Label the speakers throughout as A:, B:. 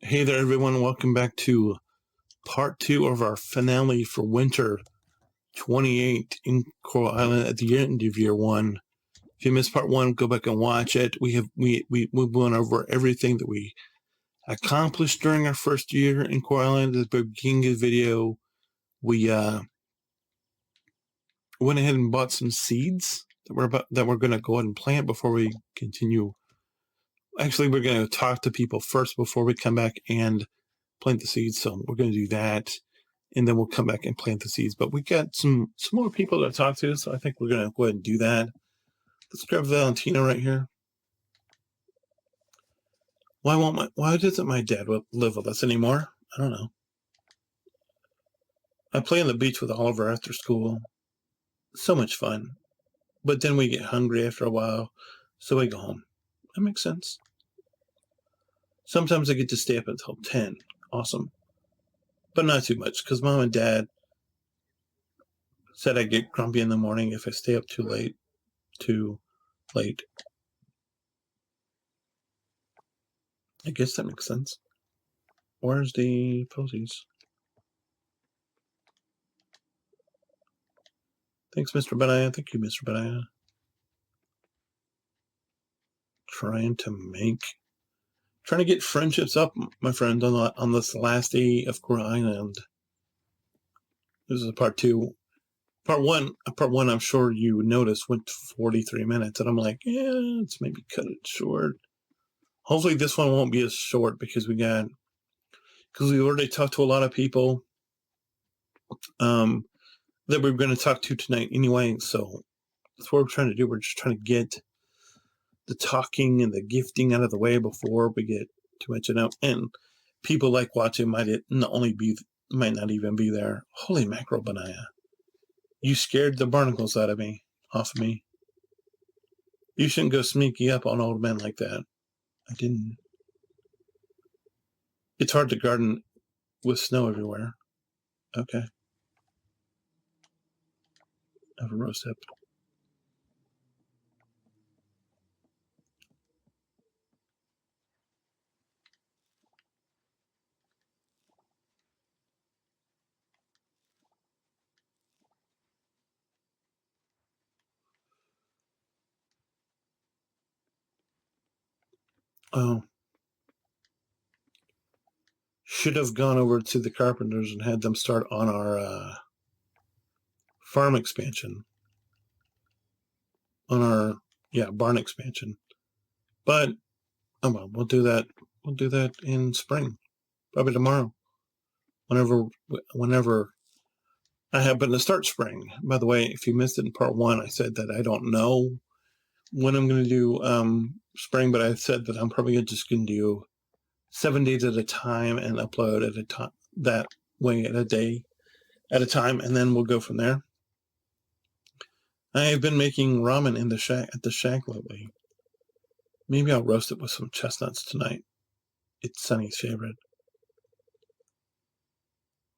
A: Hey there, everyone. Welcome back to part 2 of our finale for winter 28 in Coral Island at the end of year 1. If you missed part 1, go back and watch it. We went over everything that we accomplished during our first year in Coral Island. At the beginning of the video, we went ahead and bought some seeds that we're going to go ahead and plant before we continue. Actually, we're going to talk to people first before we come back and plant the seeds. So we're going to do that, and then we'll come back and plant the seeds. But we got some more people to talk to, so I think we're going to go ahead and do that. Let's grab Valentina right here. Why doesn't my dad live with us anymore? I don't know. I play on the beach with Oliver after school. So much fun. But then we get hungry after a while, so we go home. That makes sense. Sometimes I get to stay up until 10. Awesome. But not too much, because Mom and Dad said I get grumpy in the morning if I stay up too late. I guess that makes sense. Where's the posies? Thanks, Mr. Benaya. Thank you, Mr. Benaya. Trying to get friendships up, my friends, on this last day of Coral Island. This is part 2. Part one, I'm sure you noticed, went 43 minutes, and I'm like, yeah, let's maybe cut it short. Hopefully this one won't be as short because we already talked to a lot of people that we're going to talk to tonight anyway. So that's what we're trying to do. We're just trying to get the talking and the gifting out of the way before we get too much out. And people like watching might not even be there. Holy mackerel, Benaya. You scared the barnacles off of me. You shouldn't go sneaky up on old men like that. I didn't. It's hard to garden with snow everywhere. Okay. I have a rose hip. Oh. Should have gone over to the carpenters and had them start on our farm expansion. On our barn expansion. But oh well, we'll do that. We'll do that in spring, probably tomorrow. Whenever I happen to start spring. By the way, if you missed it in part 1, I said that I don't know when I'm going to do spring, but I said that I'm probably just going to do 7 days at a time and upload at a time that way, at a day at a time, and then we'll go from there. I have been making ramen at the shack lately. Maybe I'll roast it with some chestnuts tonight. It's Sunny's favorite.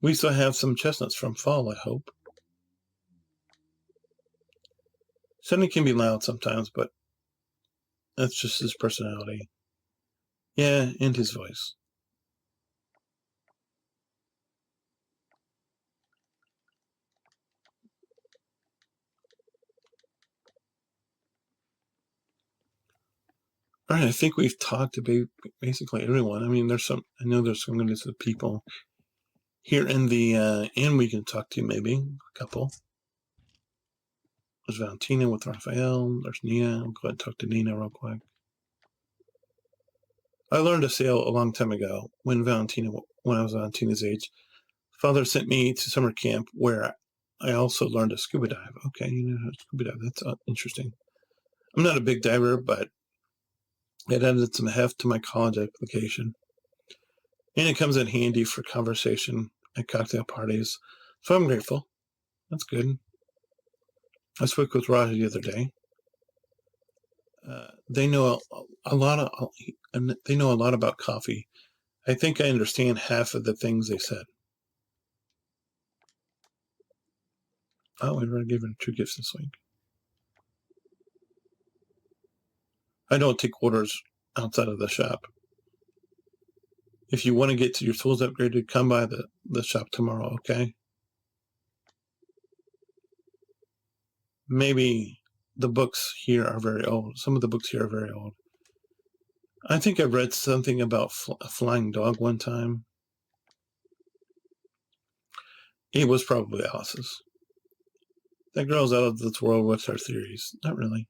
A: We still have some chestnuts from fall, I hope. Sunny can be loud sometimes, but that's just his personality. Yeah, and his voice. All right, I think we've talked to basically everyone. I mean, I know there's some going to people here in the inn we can talk to, maybe a couple. There's Valentina with Raphael. There's Nina. I'll go ahead and talk to Nina real quick. I learned to sail a long time ago when I was Valentina's age. Father sent me to summer camp where I also learned to scuba dive. Okay, you know how to scuba dive. That's interesting. I'm not a big diver, but it added some heft to my college application. And it comes in handy for conversation at cocktail parties. So I'm grateful. That's good. I spoke with Raj the other day. They know a lot about coffee. I think I understand half of the things they said. Oh, we were given 2 gifts this week. I don't take orders outside of the shop. If you want to get to your tools upgraded, come by the shop tomorrow, okay? Maybe the books here are very old. Some of the books here are very old. I think I read something about a flying dog one time. It was probably Alice's. That girl's out of this world with her theories. Not really.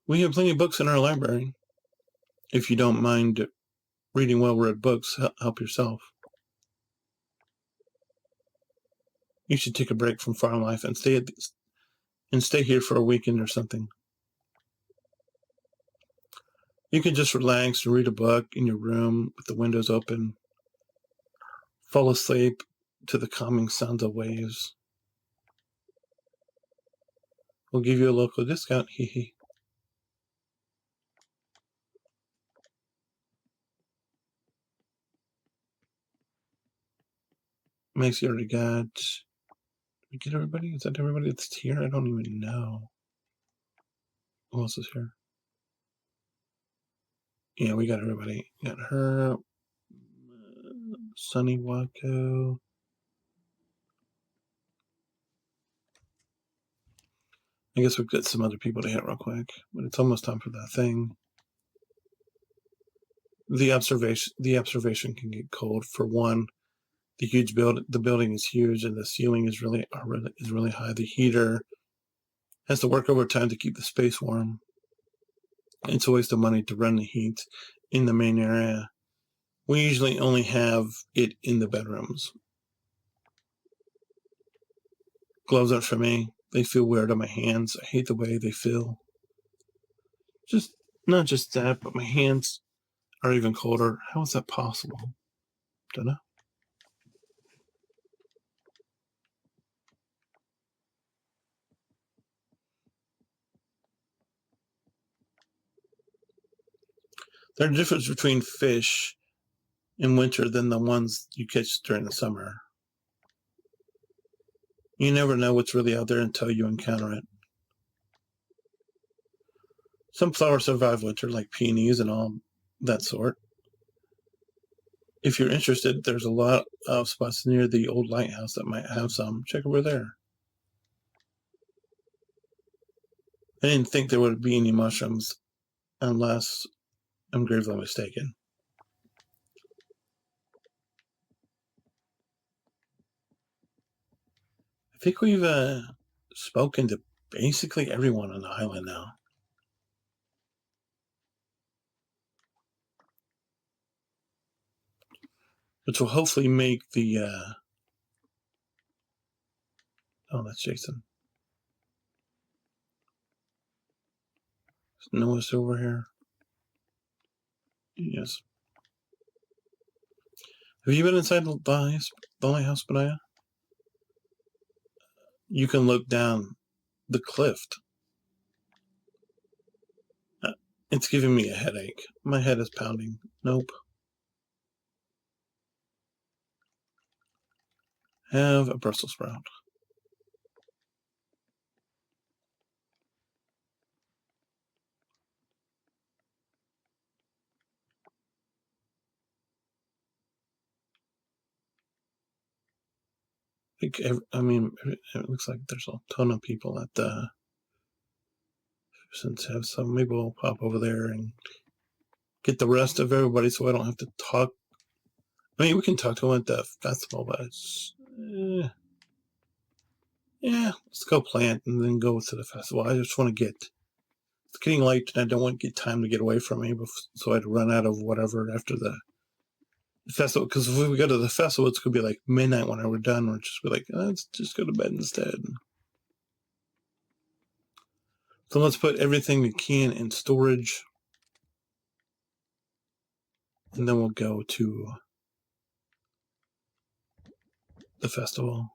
A: We have plenty of books in our library. If you don't mind reading well-read books, help yourself. You should take a break from farm life and stay here for a weekend or something. You can just relax and read a book in your room with the windows open. Fall asleep to the calming sounds of waves. We'll give you a local discount, hee hee. Macy already got. Did we get everybody? Is that everybody that's here? I don't even know. Who else is here? Yeah, we got everybody. Got her. Sunny Wako. I guess we've got some other people to hit real quick, but it's almost time for that thing. The observation can get cold. For one, the building is huge, and the ceiling is really high. The heater has to work overtime to keep the space warm. It's a waste of money to run the heat in the main area. We usually only have it in the bedrooms. Gloves aren't for me. They feel weird on my hands. I hate the way they feel. Not just that, but my hands are even colder. How is that possible? Don't know. There's a difference between fish in winter than the ones you catch during the summer. You never know what's really out there until you encounter it. Some flowers survive winter, like peonies and all that sort. If you're interested, there's a lot of spots near the old lighthouse that might have some. Check over there. I didn't think there would be any mushrooms, unless I'm gravely mistaken. I think we've spoken to basically everyone on the island now. Which will hopefully make the... oh, that's Jason. Is Noah's over here? Yes. Have you been inside the lighthouse, Benaya? You can look down the cliff. It's giving me a headache. My head is pounding. Nope. Have a Brussels sprout. I mean, it looks like there's a ton of people at the since have some. Maybe we'll pop over there and get the rest of everybody, so I don't have to talk. I mean, we can talk to them at the festival, but it's yeah. Let's go plant and then go to the festival. I just want to get. It's getting late, and I don't want to get time to get away from me, so I'd run out of whatever after the festival. Because if we go to the festival, it's gonna be like midnight when we're done. We're just be like, let's just go to bed instead. So let's put everything we can in storage, and then we'll go to the festival.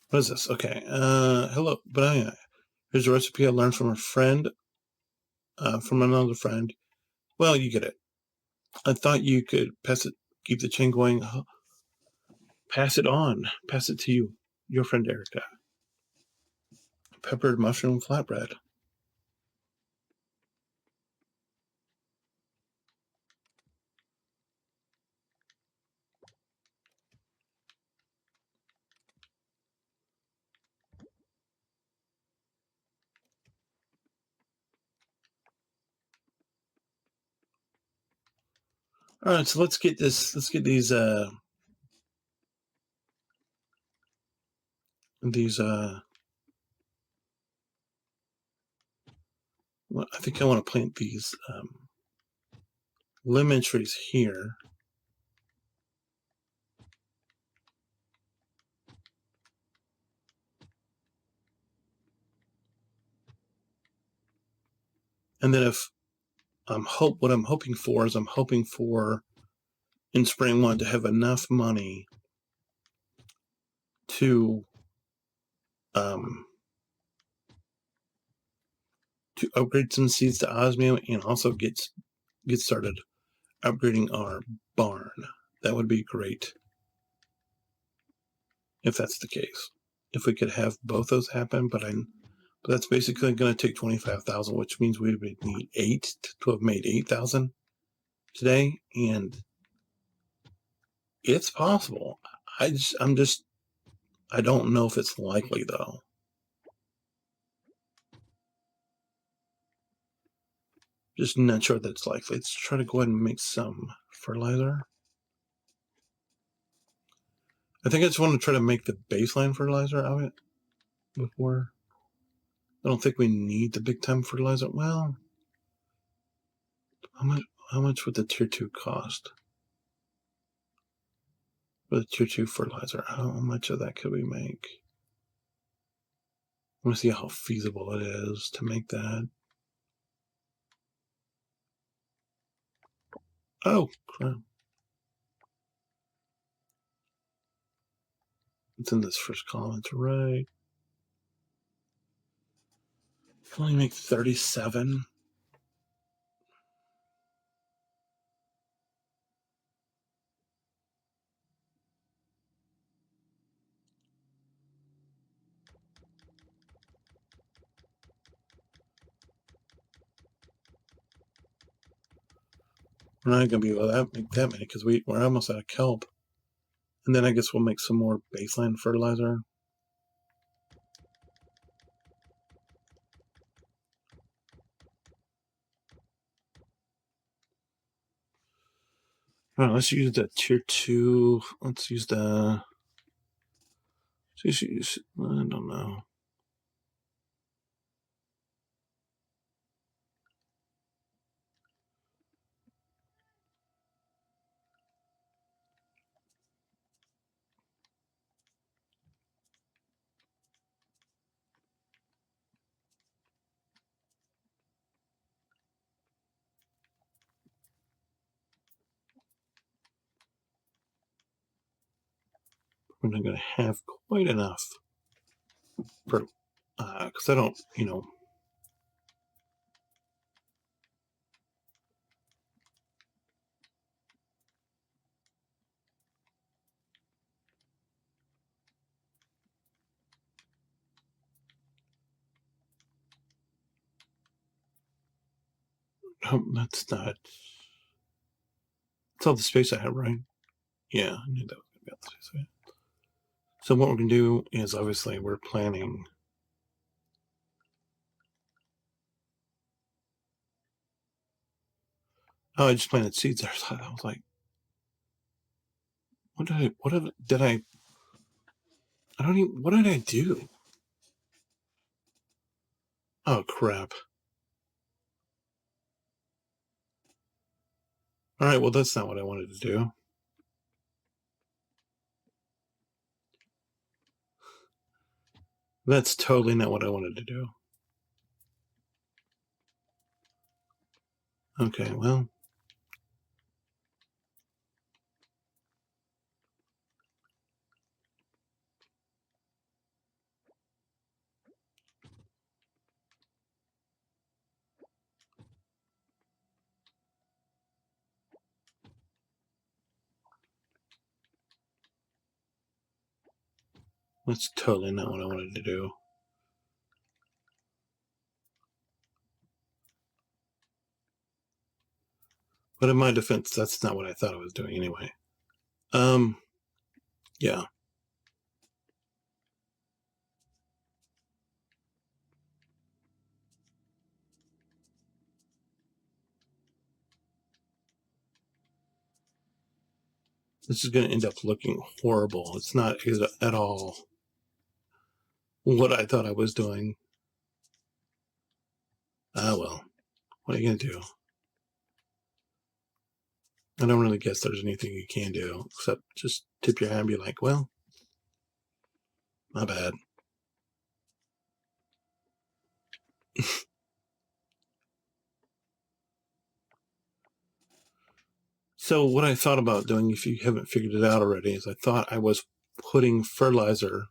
A: What is this? Okay. Hello, but here's a recipe I learned from a friend, from another friend. Well, you get it. I thought you could keep the chain going. Pass it on. Pass it to you, your friend Erica. Peppered mushroom flatbread. All right, so let's get these I think I want to plant these lemon trees here. And then what I'm hoping for is in spring one to have enough money to upgrade some seeds to osmium and also get started upgrading our barn. That would be great if that's the case. If we could have both those happen, but that's basically going to take 25,000, which means we would need 8 to have made 8,000 today, and it's possible. I don't know if it's likely though. Just not sure that it's likely. Let's try to go ahead and make some fertilizer. I think I just want to try to make the baseline fertilizer of it before. I don't think we need the big time fertilizer. Well, how much would the tier 2 cost? For the tier 2 fertilizer, how much of that could we make? I want to see how feasible it is to make that. Oh, crap. It's in this first column. It's right. Can only make 37. We're not going to be able to make that many because we're almost out of kelp. And then I guess we'll make some more baseline fertilizer. All right, let's use the tier 2. Let's use the... I don't know. We're not going to have quite enough for... because I don't, that's not... That's all the space I have, right? Yeah, I knew that was going to be all the space I have. So what we're going to do is, obviously, we're planning... Oh, I just planted seeds there. So I was like, what did I do? Oh, crap. All right, well, that's not what I wanted to do. That's totally not what I wanted to do. Okay, well... That's totally not what I wanted to do. But in my defense, that's not what I thought I was doing anyway. Yeah. This is going to end up looking horrible. It's not at all what I thought I was doing. Well, what are you going to do? I don't really guess there's anything you can do except just tip your hand and be like, well, my bad. So what I thought about doing, if you haven't figured it out already, is I thought I was putting fertilizer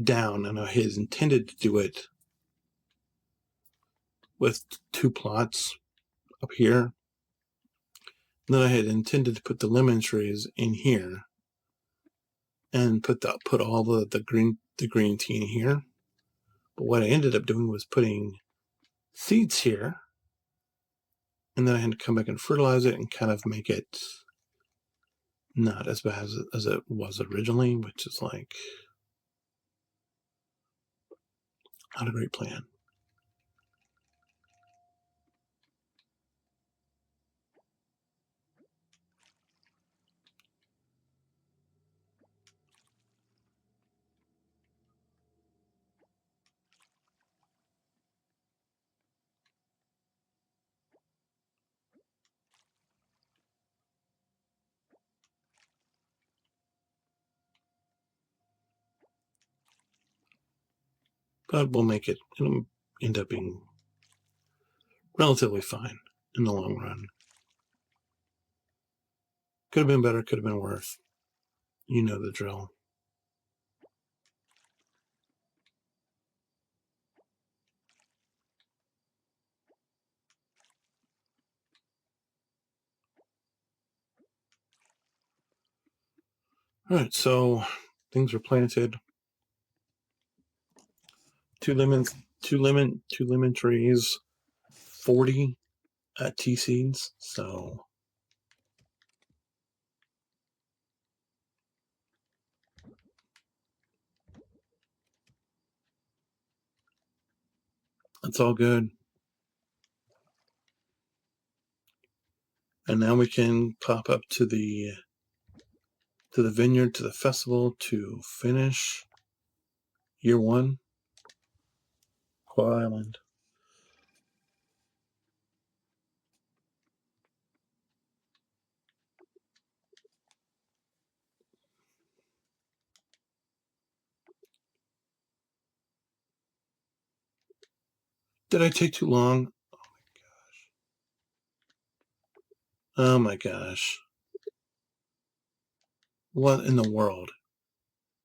A: down, and I had intended to do it with 2 plots up here. And then I had intended to put the lemon trees in here and put all the green tea in here. But what I ended up doing was putting seeds here, and then I had to come back and fertilize it and kind of make it not as bad as it was originally, which is like not a great plan. But we'll make it. It'll end up being relatively fine in the long run. Could have been better, could have been worse. You know the drill. All right, so things are planted. 2 lemon trees, 40 tea seeds. So that's all good. And now we can pop up to the vineyard, to the festival, to finish year 1, Quail Island. Did I take too long? Oh my gosh. What in the world?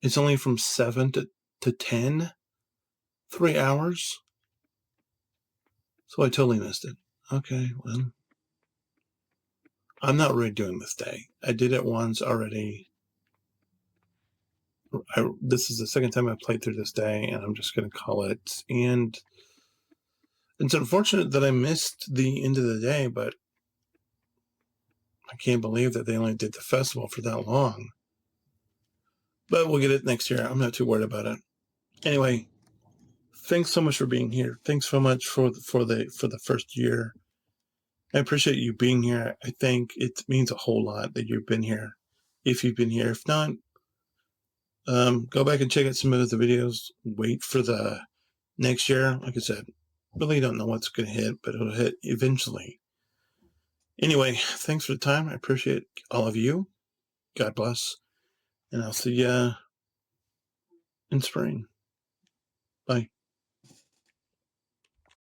A: It's only from 7 to 10? 3 hours? So I totally missed it. Okay, well, I'm not redoing this day. I did it once already. This is the second time I've played through this day, and I'm just going to call it. And it's unfortunate that I missed the end of the day, but I can't believe that they only did the festival for that long. But we'll get it next year. I'm not too worried about it. Anyway, thanks so much for being here. Thanks so much for the first year. I appreciate you being here. I think it means a whole lot that you've been here. If you've been here, if not, go back and check out some of the videos. Wait for the next year. Like I said, really don't know what's going to hit, but it'll hit eventually. Anyway, thanks for the time. I appreciate all of you. God bless. And I'll see you in spring. Bye.